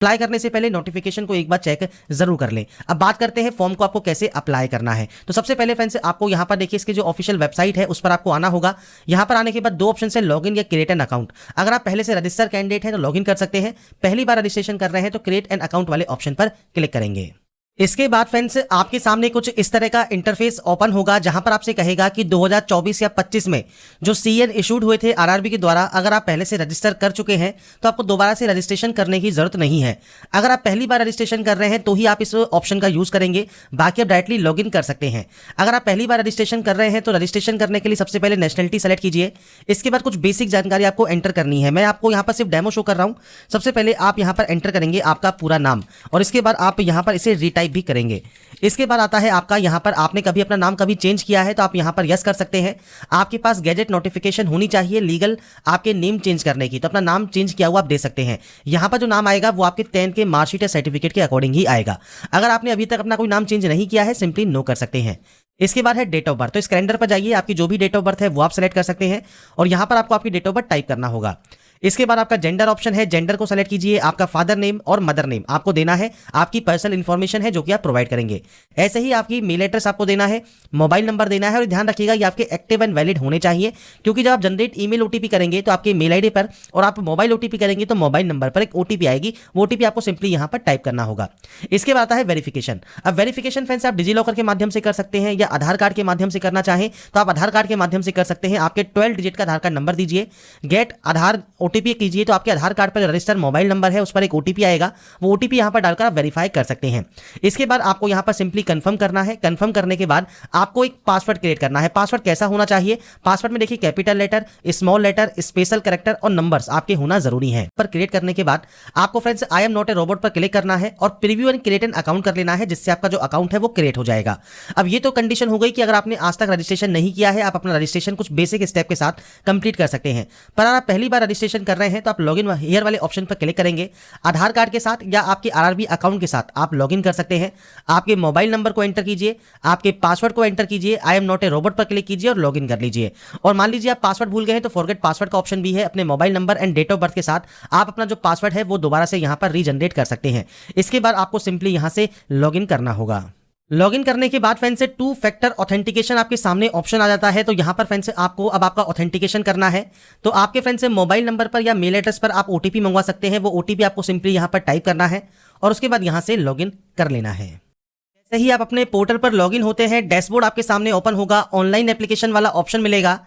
Apply करने से पहले नोटिफिकेशन को एक बार चेक जरूर कर लें। अब बात करते हैं फॉर्म को आपको कैसे अप्लाई करना है। तो सबसे पहले फ्रेंड्स आपको यहां पर देखिए इसकी जो ऑफिशियल वेबसाइट है उस पर आपको आना होगा। यहां पर आने के बाद दो ऑप्शन है, लॉगिन या क्रिएट एन अकाउंट। अगर आप पहले से रजिस्टर कैंडिडेट है तो लॉगिन कर सकते हैं, पहली बार रजिस्ट्रेशन कर रहे हैं तो क्रिएट एन अकाउंट वाले ऑप्शन पर क्लिक करेंगे। इसके बाद फ्रेंड्स आपके सामने कुछ इस तरह का इंटरफेस ओपन होगा जहां पर आपसे कहेगा कि 2024 या 25 में जो सीएन इशूड हुए थे आरआरबी के द्वारा, अगर आप पहले से रजिस्टर कर चुके हैं तो आपको दोबारा से रजिस्ट्रेशन करने की जरूरत नहीं है। अगर आप पहली बार रजिस्ट्रेशन कर रहे हैं तो ही आप इस ऑप्शन का यूज करेंगे, बाकी आप डायरेक्टली लॉगिन कर सकते हैं। अगर आप पहली बार रजिस्ट्रेशन कर रहे हैं तो रजिस्ट्रेशन करने के लिए सबसे पहले नेशनलिटी सेलेक्ट कीजिए। इसके बाद कुछ बेसिक जानकारी आपको एंटर करनी है। मैं आपको यहाँ पर सिर्फ डेमो शो कर रहा हूँ। सबसे पहले आप यहाँ पर एंटर करेंगे आपका पूरा नाम और इसके बाद आप यहाँ पर इसे रीटाइप भी करेंगे। इसके बाद आता है आपका यहाँ पर आपने कभी अपना नाम कभी चेंज किया है तो आप यहाँ पर यस कर सकते हैं। आपके पास गैजेट नोटिफिकेशन होनी चाहिए लीगल आपके नेम चेंज करने की, तो अपना नाम चेंज किया हुआ आप दे सकते हैं। यहाँ पर जो नाम आएगा वो आपके 10th के मार्कशीट या सर्टिफिकेट के अकॉर्डिंग ही आएगा। अगर आपने अभी तक अपना कोई नाम चेंज नहीं किया है सिंपली नो कर सकते हैं। इसके बाद है डेट ऑफ बर्थ। तो इस कैलेंडर पर जाइए, आपकी जो भी डेट ऑफ बर्थ है वो आप सेलेक्ट कर सकते हैं और यहाँ पर आपको आपकी डेट ऑफ बर्थ टाइप करना होगा। इसके बाद आपका जेंडर ऑप्शन है, जेंडर को सेलेक्ट कीजिए। आपका फादर नेम और मदर नेम आपको देना है, आपकी पर्सनल इंफॉर्मेशन है जो कि आप प्रोवाइड करेंगे। ऐसे ही आपकी मेल एड्रेस आपको देना है, मोबाइल नंबर देना है और ध्यान रखिएगा ये आपके एक्टिव एंड वैलिड होने चाहिए, क्योंकि जब आप जनरेट ईमेल ओटीपी करेंगे तो आपके मेल आईडी पर और आप मोबाइल ओटीपी करेंगे तो मोबाइल नंबर पर एक ओटीपी आएगी, वो ओटीपी आपको सिंपली यहाँ पर टाइप करना होगा। इसके बाद आता है वेरिफिकेशन। अब वेरिफिकेशन फ्रेंड्स आप डिजिलॉकर के माध्यम से कर सकते हैं या आधार कार्ड के माध्यम से करना चाहें तो आप आधार कार्ड के माध्यम से कर सकते हैं। आपके 12 डिजिट का आधार कार्ड नंबर दीजिए, गेट आधार ओटीपी कीजिए तो आपके आधार कार्ड पर रजिस्टर्ड मोबाइल नंबर है उस पर एक ओटीपी आएगा, वो ओटीपी यहां पर डालकर आप वेरीफाई कर सकते हैं। इसके बाद आपको यहां पर सिंपली कंफर्म करना है। कंफर्म करने के बाद आपको एक पासवर्ड क्रिएट करना है। पासवर्ड कैसा होना चाहिए? पासवर्ड में देखिए capital letter, small letter, special character और नंबर्स आपके होना जरूरी है। पर क्रिएट करने के बाद आपको friends I am not a robot पर क्लिक करना है और preview and create an account कर लेना है, जिससे आपका जो अकाउंट है वो क्रिएट हो जाएगा। अब ये तो कंडीशन हो गई कि अगर आपने आज तक रजिस्ट्रेशन नहीं किया है, आप अपना रजिस्ट्रेशन कुछ बेसिक स्टेप के साथ कंप्लीट कर सकते हैं। पर अगर आप पहली बार रजिस्ट्रेशन कर रहे हैं तो आप लॉगिन हियर वाले ऑप्शन पर क्लिक करेंगे। आधार कार्ड के साथ या आपके आरआरबी अकाउंट के साथ आप लॉगिन कर सकते हैं। आपके मोबाइल नंबर को एंटर कीजिए, आपके पासवर्ड को एंटर कीजिए, I am not a robot पर क्लिक कीजिए और लॉगिन कर लीजिए। और मान लीजिए आप पासवर्ड भूल गए हैं तो फॉरगेट पासवर्ड का ऑप्शन भी है। अपने mobile number and date of birth के साथ आप अपना जो पासवर्ड है वो दोबारा से यहां पर रीजनरेट कर सकते हैं। इसके बाद आपको सिंपली यहां से लॉगिन करना होगा। लॉगिन करने के बाद फ्रेंड्स 2 फैक्टर ऑथेंटिकेशन आपके सामने ऑप्शन आ जाता है। तो यहां पर फ्रेंड्स आपको अब आपका ऑथेंटिकेशन करना है। तो आपके फ्रेंड्स मोबाइल नंबर पर या मेल एड्रेस पर आप ओटीपी मंगवा सकते हैं। वो ओटीपी आपको सिंपली यहां पर टाइप करना है और उसके बाद यहां से लॉगिन कर लेना है। जैसे ही आप अपने पोर्टल पर लॉगिन होते हैं, डैशबोर्ड आपके सामने ओपन होगा, ऑनलाइन एप्लीकेशन वाला ऑप्शन मिलेगा।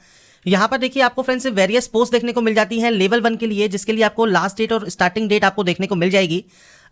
यहां पर देखिए आपको फ्रेंड्स वेरियस पोस्ट देखने को मिल जाती हैं लेवल 1 के लिए, जिसके लिए आपको लास्ट डेट और स्टार्टिंग डेट आपको देखने को मिल जाएगी।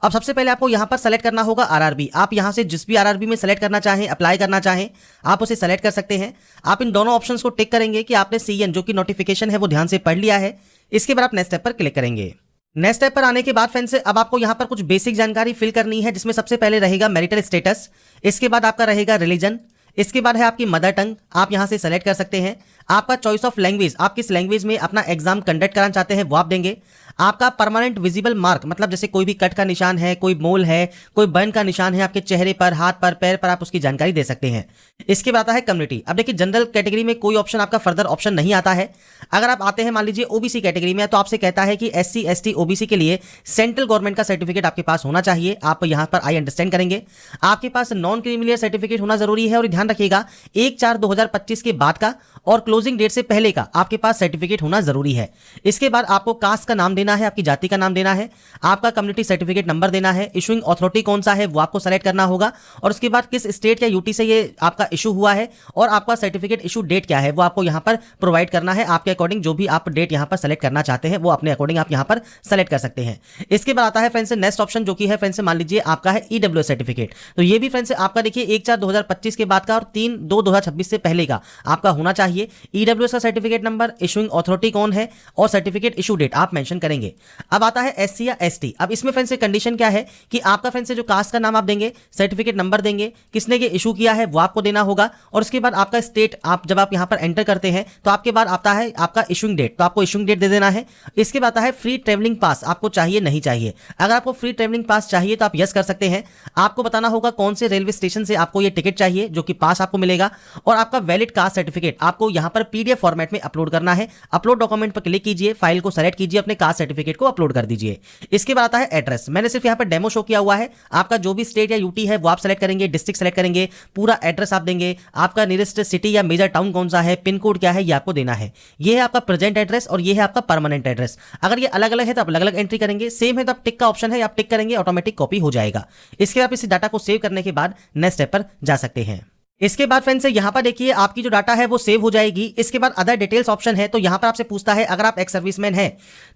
अब सबसे पहले आपको यहां पर सेलेक्ट करना होगा आरआरबी। आप यहां से जिस भी आरआरबी में सेलेक्ट करना चाहें, अप्लाई करना चाहें, आप उसे सेलेक्ट कर सकते हैं। आप इन दोनों ऑप्शंस को टिक करेंगे कि आपने सीएन जो कि नोटिफिकेशन है वो ध्यान से पढ़ लिया है। इसके बाद आप नेक्स्ट स्टेप पर क्लिक करेंगे। नेक्स्ट स्टेप पर आने के बाद फ्रेंड्स अब आपको यहां पर कुछ बेसिक जानकारी फिल करनी है, जिसमें सबसे पहले रहेगा मैरिटल स्टेटस। इसके बाद आपका रहेगा रिलीजन। इसके बाद है आपकी मदर टंग, आप यहां से सेलेक्ट कर सकते हैं। आपका चॉइस ऑफ लैंग्वेज, आप किस लैंग्वेज में अपना एग्जाम कंडक्ट कराना चाहते हैं वो आप देंगे। आपका परमानेंट विजिबल मार्क, मतलब जैसे कोई भी कट का निशान है, कोई मोल है, कोई बर्न का निशान है आपके चेहरे पर, हाथ पर, पैर पर, आप उसकी जानकारी दे सकते हैं। इसके बाद आता है कम्युनिटी। अब देखिए जनरल कैटेगरी में कोई ऑप्शन आपका फर्दर ऑप्शन नहीं आता है। अगर आप आते हैं मान लीजिए ओबीसी कैटेगरी में तो आपसे कहता है कि एससी एसटी ओबीसी के लिए सेंट्रल गवर्नमेंट का सर्टिफिकेट आपके पास होना चाहिए। आप यहां पर आई अंडरस्टैंड करेंगे। आपके पास नॉन क्रीमिलियर सर्टिफिकेट होना जरूरी है और ध्यान रखिएगा 1/4/2025 के बाद का और क्लोजिंग डेट से पहले का आपके पास सर्टिफिकेट होना जरूरी है। इसके बाद आपको कास्ट का नाम देना है, आपकी जाति का नाम देना है, आपका कम्युनिटी सर्टिफिकेट नंबर देना है, इशूइंग अथॉरिटी कौन सा है वो आपको सेलेक्ट करना होगा और उसके बाद किस स्टेट या यूटी से ये आपका इशू हुआ है और आपका सर्टिफिकेट इशू डेट क्या है वो आपको यहां पर प्रोवाइड करना है। आपके अकॉर्डिंग जो भी आप डेट यहां पर सेलेक्ट करना चाहते हैं वो अपने अकॉर्डिंग आप यहां पर सेलेक्ट कर सकते हैं। इसके बाद आता है फ्रेंड्स नेक्स्ट ऑप्शन जो कि है फ्रेंड्स मान लीजिए आपका है ईडब्ल्यूएस सर्टिफिकेट। तो ये भी फ्रेंड्स आपका देखिए 1/4/2025 के बाद का और 3/2/2026 से पहले का आपका होना चाहिए। ईडब्ल्यूएस का सर्टिफिकेट नंबर, इशूइंग अथॉरिटी कौन है और सर्टिफिकेट इशू डेट आप मेंशन करेंगे। अब आता है एससी या एसटी। अब इसमें फ्रेंड्स कंडीशन क्या है कि आपका फ्रेंड्स जो कास्ट का नाम आप देंगे, सर्टिफिकेट नंबर देंगे, किसने ये इशू किया है वो आपको देना होगा और उसके बाद आपका स्टेट आप जब आप यहां पर एंटर करते हैं तो आपके बाद आता है आपका इशूइंग डेट, तो आपको इशूइंग डेट दे देना है। इसके बाद आता है फ्री ट्रेवलिंग पास, आपको चाहिए नहीं चाहिए। अगर आपको फ्री ट्रेवलिंग पास चाहिए तो आप यस कर सकते हैं। आपको बताना होगा कौन से रेलवे स्टेशन से आपको ये टिकट चाहिए जो कि पास आपको मिलेगा और आपका वैलिड कास्ट सर्टिफिकेट आपको यहां पर पीडीएफ फॉर्मेट में अपलोड करना है। अपलोड डॉक्यूमेंट पर क्लिक कीजिए, फाइल को सेलेक्ट कीजिए, अपने कास्ट सर्टिफिकेट को अपलोड कर दीजिए। इसके बाद आता है एड्रेस। मैंने सिर्फ यहाँ पर डेमो शो किया हुआ है। आपका जो भी स्टेट या यूटी है वो आप सेलेक्ट करेंगे, डिस्ट्रिक्ट सेलेक्ट करेंगे, पूरा एड्रेस आप देंगे, आपका नियरेस्ट सिटी या मेजर टाउन कौन सा है, पिन कोड क्या है, ये आपको देना है। ये है आपका प्रेजेंट एड्रेस और ये है आपका परमानेंट एड्रेस। अगर ये अलग अलग है तो आप अलग अलग एंट्री करेंगे, सेम है तो आप टिक का ऑप्शन है, आप टिक करेंगे ऑटोमेटिक कॉपी हो जाएगा। इसके बाद इस डाटा को सेव करने के बाद नेक्स्ट स्टेप पर जा सकते हैं। इसके बाद फ्रेंड्स यहाँ पर देखिए आपकी जो डाटा है वो सेव हो जाएगी। इसके बाद अदर डिटेल्स ऑप्शन है, तो यहाँ पर आपसे पूछता है अगर आप एक्स सर्विसमैन है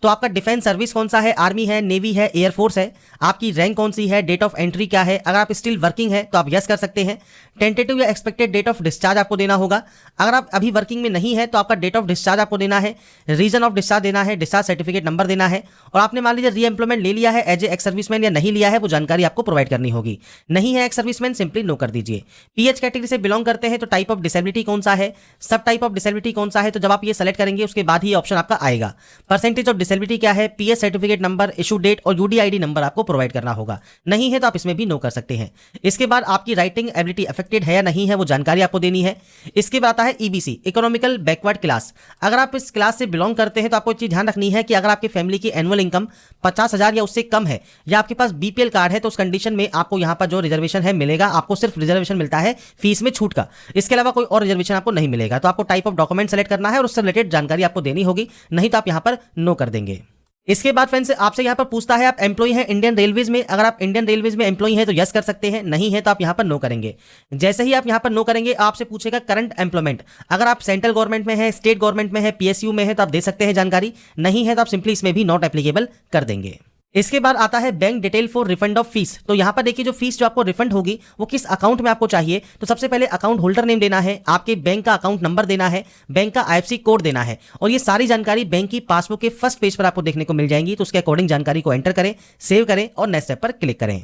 तो आपका डिफेंस सर्विस कौन सा है, आर्मी है, नेवी है, एयरफोर्स है, आपकी रैंक कौन सी है, डेट ऑफ एंट्री क्या है। अगर आप स्टिल वर्किंग है तो आप यस कर सकते हैं। टेंटेटिव या एक्सपेक्टेड डेट ऑफ डिस्चार्ज आपको देना होगा। अगर आप अभी वर्किंग में नहीं है तो आपका डेट ऑफ डिस्चार्ज आपको देना है, रीजन ऑफ डिस्चार्ज देना है, डिस्चार्ज सर्टिफिकेट नंबर देना है, और आपने मान लीजिए री एम्प्लॉयमेंट ले लिया है एज ए एक्स सर्विसमैन या नहीं लिया है वो जानकारी आपको प्रोवाइड करनी होगी। नहीं है एक्स सर्विसमैन, सिंपली नो कर दीजिए। पीएच कैटेगरी से बिलोंग करते हैं तो टाइप ऑफ डिसेबिलिटी कौन सा है, सब टाइप ऑफ डिसेबिलिटी कौन सा है, तो जब आप ये सेलेक्ट करेंगे उसके बाद ही ये ऑप्शन आपका आएगा। परसेंटेज ऑफ डिसेबिलिटी क्या है, PH certificate number, issue date और यूडीआईडी नंबर आपको प्रोवाइड करना होगा। नहीं है तो आप इसमें भी नो कर सकते हैं। इसके बाद आपकी राइटिंग एबिलिटी अफेक्टेड है या नहीं है वो जानकारी आपको देनी है। इसके बाद आता है ईबीसी, इकोनॉमिकल बैकवर्ड क्लास। अगर आप इस क्लास से बिलोंग करते हैं तो आपको चीज ध्यान रखनी है कि अगर आपकी फैमिली की एनुअल इनकम 50,000 या उससे कम है या आपके पास बीपीएल कार्ड है तो उस कंडीशन में आपको यहां पर जो रिजर्वेशन है मिलेगा। आपको सिर्फ रिजर्वेशन मिलता है फीस में छूट का, इसके अलावा कोई और रिजर्वेशन आपको नहीं मिलेगा। तो आपको टाइप ऑफ डॉक्यूमेंट सेलेक्ट करना है और उससे रिलेटेड जानकारी आपको देनी होगी, नहीं तो आप यहां पर नो कर देंगे। इसके बाद फ्रेंड्स आपसे यहां पर पूछता है आप एम्प्लॉय हैं इंडियन रेलवेज में। अगर आप इंडियन रेलवेज में एम्प्लॉय हैं तो यस कर सकते हैं, नहीं है तो आप यहां पर नो करेंगे। जैसे ही आप यहां पर नो करेंगे आपसे पूछेगा करंट एम्प्लॉयमेंट। अगर आप सेंट्रल गवर्नमेंट में है, स्टेट गवर्नमेंट में है, पीएसयू में है तो आप दे सकते हैं जानकारी, नहीं है तो आप सिंपली इसमें भी नॉट एप्लीकेबल कर देंगे। इसके बाद आता है bank detail for refund of fees. तो यहां पर देखिए जो फीस जो आपको रिफंड होगी वो किस अकाउंट में आपको चाहिए। तो सबसे पहले अकाउंट होल्डर नेम देना है, आपके बैंक का अकाउंट नंबर देना है, बैंक का आईएफएससी कोड देना है, और ये सारी जानकारी बैंक की पासबुक के फर्स्ट पेज पर आपको देखने को मिल जाएंगी। तो उसके अकॉर्डिंग जानकारी को एंटर करें, सेव करें और नेक्स्ट स्टेप पर क्लिक करें।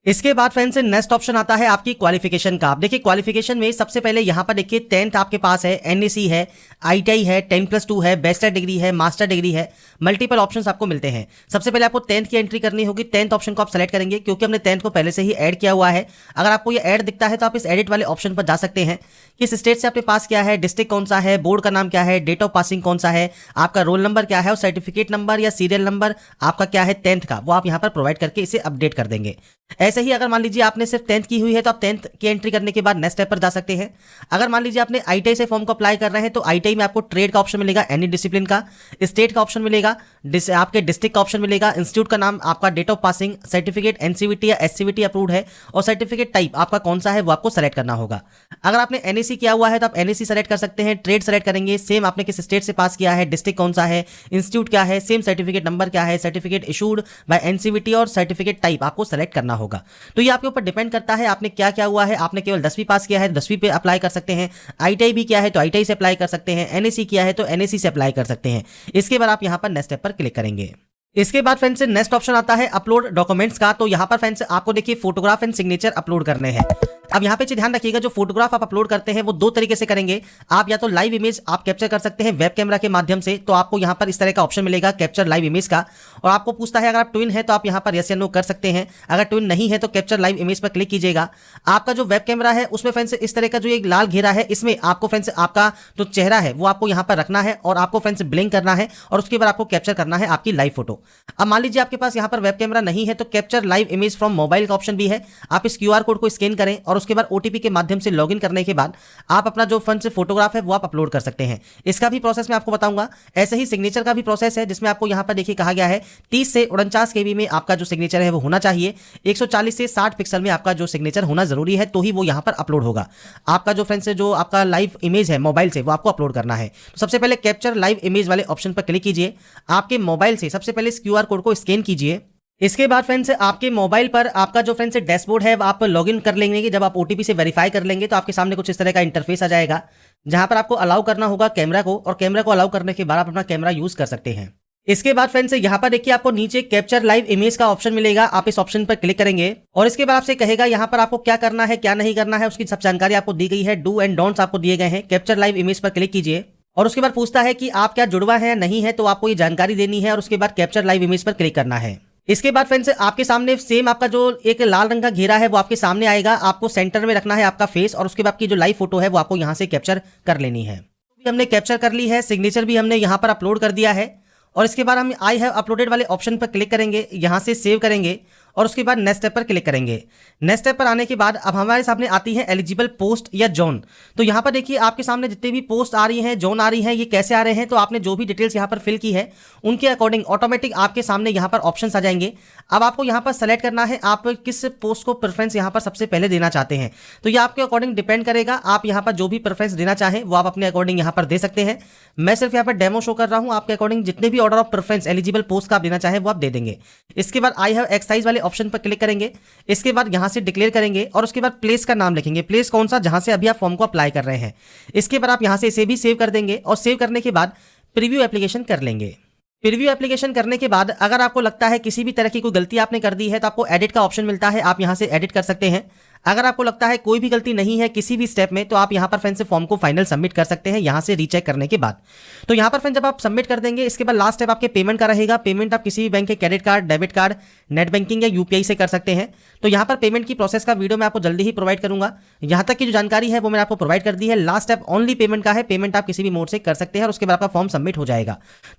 इसके बाद फ्रेंड्स नेक्स्ट ऑप्शन आता है आपकी क्वालिफिकेशन का। आप देखिए क्वालिफिकेशन में सबसे पहले यहां पर देखिए 10th आपके पास है, एनएसी है, आईटीआई है, 10+2 है, बैचलर डिग्री है, मास्टर डिग्री है, मल्टीपल ऑप्शंस आपको मिलते हैं। सबसे पहले आपको 10th की एंट्री करनी होगी। 10th ऑप्शन को आप सेलेक्ट करेंगे क्योंकि हमने 10th को पहले से ही ऐड किया हुआ है। अगर आपको ये ऐड दिखता है तो आप इस एडिट वाले ऑप्शन पर जा सकते हैं। किस स्टेट से आपके पास क्या है, डिस्ट्रिक्ट कौन सा है, बोर्ड का नाम क्या है, डेट ऑफ पासिंग कौन सा है, आपका रोल नंबर क्या है और सर्टिफिकेट नंबर या सीरियल नंबर आपका क्या है 10th का, वो आप यहां पर प्रोवाइड करके इसे अपडेट कर देंगे। ऐसे ही अगर मान लीजिए आपने सिर्फ 10th की हुई है तो आप 10th की एंट्री करने के बाद नेक्स्ट स्टेप पर जा सकते हैं। अगर मान लीजिए आपने आईटीआई से फॉर्म को अप्लाई कर रहे हैं तो आईटीआई में आपको ट्रेड का ऑप्शन मिलेगा, एनी डिसिप्लिन का, स्टेट का ऑप्शन मिलेगा, आपके डिस्ट्रिक्ट का ऑप्शन मिलेगा, इंस्टीट्यूट का नाम, आपका date of passing, certificate NCVT या एससीवीटी अप्रूव्ड है और सर्टिफिकेट टाइप आपका कौन सा है वो आपको सेलेक्ट करना होगा। अगर आपने एनएसी किया हुआ है तो आप एनएसी सेलेक्ट कर सकते हैं, ट्रेड सेलेक्ट करेंगे, सेम आपने किस स्टेट से पास किया है, डिस्ट्रिक्ट कौन सा है, इंस्टीट्यूट क्या है, सेम सर्टिफिकेट नंबर क्या है, सर्टिफिकेट इशूड बाय एनसीवीटी और सर्टिफिकेट टाइप आपको सेलेक्ट करना होगा। तो ये आपके ऊपर डिपेंड करता है आपने क्या क्या हुआ है। आपने केवल 10वीं पास किया है तो 10वीं पे अप्लाई कर सकते हैं, आईटीआई भी किया है तो आईटीआई से अप्लाई कर सकते हैं, एनएसी किया है तो एनएसी से अप्लाई कर सकते हैं। इसके बाद आप यहां पर नेक्स्ट स्टेप पर क्लिक करेंगे। इसके बाद फ्रेंड्स नेक्स्ट ऑप्शन आता है अपलोड डॉक्यूमेंट्स का। तो यहां पर फ्रेंड्स आपको देखिए फोटोग्राफ एंड सिग्नेचर अपलोड करने हैं। अब यहां पे ध्यान रखिएगा जो फोटोग्राफ आप अपलोड करते हैं वो दो तरीके से करेंगे। आप या तो लाइव इमेज आप कैप्चर कर सकते हैं वेब कैमरा के माध्यम से, तो आपको यहां पर इस तरह का ऑप्शन मिलेगा कैप्चर लाइव इमेज का, और आपको पूछता है अगर आप ट्विन है तो आप यहां पर यस या नो कर सकते हैं। अगर ट्विन नहीं है तो कैप्चर लाइव इमेज पर क्लिक कीजिएगा। आपका जो वेब कैमरा है उसमें फ्रेंड्स इस तरह का जो एक लाल घेरा है इसमें आपको फ्रेंड्स आपका जो चेहरा है वो आपको यहां पर रखना है और आपको फ्रेंड्स ब्लिंक करना है और उसके बाद आपको कैप्चर करना है आपकी लाइव फोटो। अब मान लीजिए आपके पास यहां पर वेब कैमरा नहीं है तो capture live image from mobile का ऑप्शन भी है। आप इस क्यूआर कोड को स्कैन करें और उसके बाद ओटीपी के माध्यम से लॉगिन करने के बाद आप अपना जो फ्रंट से फोटोग्राफ है वो आप अपलोड कर सकते हैं। इसका भी प्रोसेस मैं आपको बताऊंगा। ऐसे ही सिग्नेचर का भी प्रोसेस है जिसमें आपको यहां पर देखिए कहा गया है 30 से 49 केबी में आपका जो सिग्नेचर है वो होना चाहिए। 140 से 60 पिक्सल में आपका जो सिग्नेचर होना जरूरी है तो ही वो यहां पर अपलोड होगा। आपका जो फ्रेंड्स जो आपका लाइव इमेज है मोबाइल से वो आपको अपलोड करना है। तो सबसे पहले कैप्चर लाइव इमेज वाले ऑप्शन पर क्लिक कीजिए। आपके मोबाइल से सबसे पहले इस क्यूआर कोड को स्कैन कीजिए। इसके बाद फ्रेंड्स आपके मोबाइल पर आपका जो फ्रेंड्स डैशबोर्ड है आप लॉगिन कर लेंगे कि जब आप ओटीपी से वेरीफाई कर लेंगे तो आपके सामने कुछ इस तरह का इंटरफेस आ जाएगा जहां पर आपको अलाउ करना होगा कैमरा को, और कैमरा को अलाउ करने के बाद आप अपना कैमरा यूज कर सकते हैं। इसके बाद फ्रेंड्स यहां पर देखिए आपको नीचे कैप्चर लाइव इमेज का ऑप्शन मिलेगा। आप इस ऑप्शन पर क्लिक करेंगे और इसके बाद आपसे कहेगा यहां पर आपको क्या करना है क्या नहीं करना है, उसकी सब जानकारी आपको दी गई है। डू एंड डोंट्स आपको दिए गए हैं। कैप्चर लाइव इमेज पर क्लिक कीजिए और उसके बाद पूछता है कि आप क्या जुड़वा है या नहीं है, तो आपको ये जानकारी देनी है और उसके बाद कैप्चर लाइव इमेज पर क्लिक करना है। इसके बाद फ्रेंड्स आपके सामने सेम आपका जो एक लाल रंग का घेरा है वो आपके सामने आएगा। आपको सेंटर में रखना है आपका फेस और उसके बाद आपकी जो लाइव फोटो है वो आपको यहां से कैप्चर कर लेनी है। हमने कैप्चर कर ली है, सिग्नेचर भी हमने यहां पर अपलोड कर दिया है और इसके बाद हम आई हैव अपलोडेड वाले ऑप्शन पर क्लिक करेंगे, यहाँ से सेव करेंगे और उसके बाद नेक्स्ट स्टेप पर क्लिक करेंगे। नेक्स्ट स्टेप पर आने के बाद अब हमारे सामने आती है एलिजिबल पोस्ट या जोन। तो यहाँ पर देखिए आपके सामने जितने भी पोस्ट आ रही हैं, जोन आ रही हैं, ये कैसे आ रहे हैं, तो आपने जो भी डिटेल्स यहाँ पर फिल की है उनके अकॉर्डिंग ऑटोमेटिक आपके सामने यहाँ पर ऑप्शंस आ जाएंगे। अब आपको यहाँ पर सेलेक्ट करना है आप किस पोस्ट को प्रेफरेंस यहाँ पर सबसे पहले देना चाहते हैं। तो ये आपके अकॉर्डिंग डिपेंड करेगा, आप यहाँ पर जो भी प्रेफरेंस देना चाहें वो आप अपने अकॉर्डिंग यहाँ पर दे सकते हैं। मैं सिर्फ यहाँ पर डेमो शो कर रहा हूँ, आपके अकॉर्डिंग जितने भी order of preference eligible post का आप देना चाहें वो आप दे देंगे। इसके बाद आई हैव एक्सरसाइज वाले ऑप्शन पर क्लिक करेंगे, इसके बाद यहाँ से डिक्लेयर करेंगे और उसके बाद प्लेस का नाम लिखेंगे, प्लेस कौन सा जहां से अभी आप फॉर्म को अप्लाई कर रहे हैं। इसके बाद आप यहाँ से इसे भी सेव कर देंगे और सेव करने के बाद प्रीव्यू एप्लीकेशन कर लेंगे। प्रीव्यू एप्लीकेशन करने के बाद अगर आपको लगता है किसी भी तरह की कोई गलती आपने कर दी है तो आपको एडिट का ऑप्शन मिलता है, आप यहाँ से एडिट कर सकते हैं। अगर आपको लगता है कोई भी गलती नहीं है किसी भी स्टेप में तो आप यहाँ पर फ्रेंड से फॉर्म को फाइनल सबमिट कर सकते हैं यहाँ से रीचेक करने के बाद। तो यहाँ पर फ्रेंड जब आप सबमिट कर देंगे इसके बाद लास्ट स्टेप आपके पेमेंट का रहेगा। पेमेंट आप किसी भी बैंक के credit card, debit card, net banking या यूपीआई से कर सकते हैं। तो यहाँ पर पेमेंट की प्रोसेस का वीडियो मैं आपको जल्दी ही प्रोवाइड करूंगा। यहाँ तक की जो जानकारी है वो मैंने आपको प्रोवाइड कर दी है। लास्ट स्टेप ओनली पेमेंट का है, पेमेंट आप किसी भी मोड से कर सकते हैं और उसके बाद आपका फॉर्म सबमिट हो जाएगा। तो